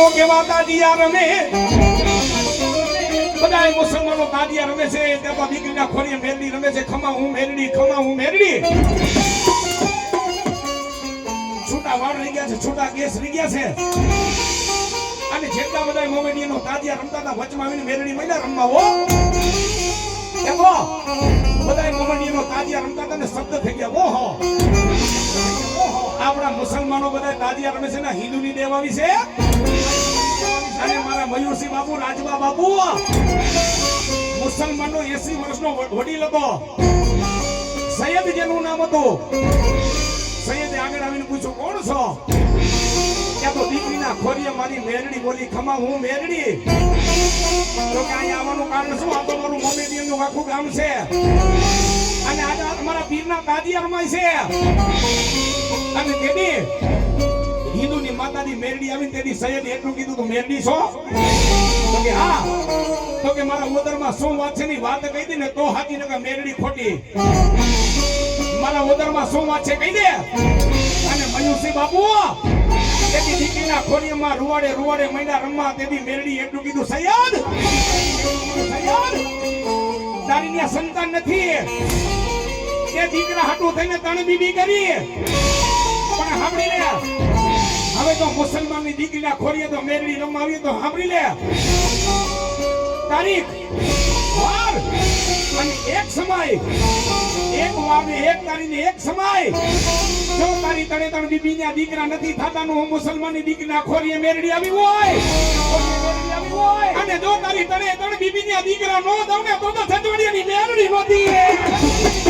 મુસલમાનો કેવા દાદિયા રમે બધા મુસલમાનો દાદિયા રમે છે તેમાં દીકરીના ખોરીએ મેરડી રમે છે ખમા હું મેરડી છૂટા વાળ રહી ગયા છે છૂટા કેસ રહી ગયા છે અને જેટલા બધા મોમેડીનો દાદિયા રમતા હતા વચમાં આવીને મેરડી મહિના રમવા હો એવો બધા મોમેડીનો દાદિયા રમતા હતા ને શબ્દ થઈ ગયા ઓહો આપણા મુસલમાનો બધા દાદિયા રમે છે ને હિન્દુની દેવ આવી છે અને મારા મયુરસિંહ બાપુ રાજબા બાપુ મુસલમાનનો 80 વર્ષનો વડીલ હતો સૈયદ જેનું નામ હતું સૈયદે આગળ આવીને પૂછ્યું કોણ છો ત્યાં તો દીકરીના ખોરીએ મારી મેરડી બોલી ખમા હું મેરડી તો કે અહીંયા આવવાનું કારણ શું આ તો મારું મોમેડિયનનું આખું ગામ છે અને આજે અમારા પીરના દાદિયા રમાય છે અને તેની હિન્દુની માતાની મેરડી આવીને તેની સૈયદ એટલું કીધું તો મેરડી છો તો કે હા તો કે મારા ઉદરમાં શું વાત છે ની વાત કહી દે ને તો હાજી ને કે મેરડી ખોટી મારા ઉદરમાં શું વાત છે કહી દે અને મયુરસિંહ બાપુ તેની દીકરીના ખોરીમાં રૂવાડે મહિના રમવા તેની મેરડી એટલું કીધું સૈયદ તારી સંતાન નથી તે દીકરા હાટું થઈને તણ બીબી કરી પણ સાંભળી લે હવે તો મુસલમાનની દીકરીના ખોરીએ તો મેરડી રમાવી તો સાંભળી લે તારીખ વાર અને એક સમય એક વાવે એક તારીને એક સમય જો તારી તણે તણ બીબીના દીકરા નથી થાતાનું હું મુસલમાનની દીકરીના ખોરીએ મેરડી આવી હોય અને જો તારી તણે તણ બીબીના દીકરા નો દઉં ને તો સજવડિયાની મેરડી નોતી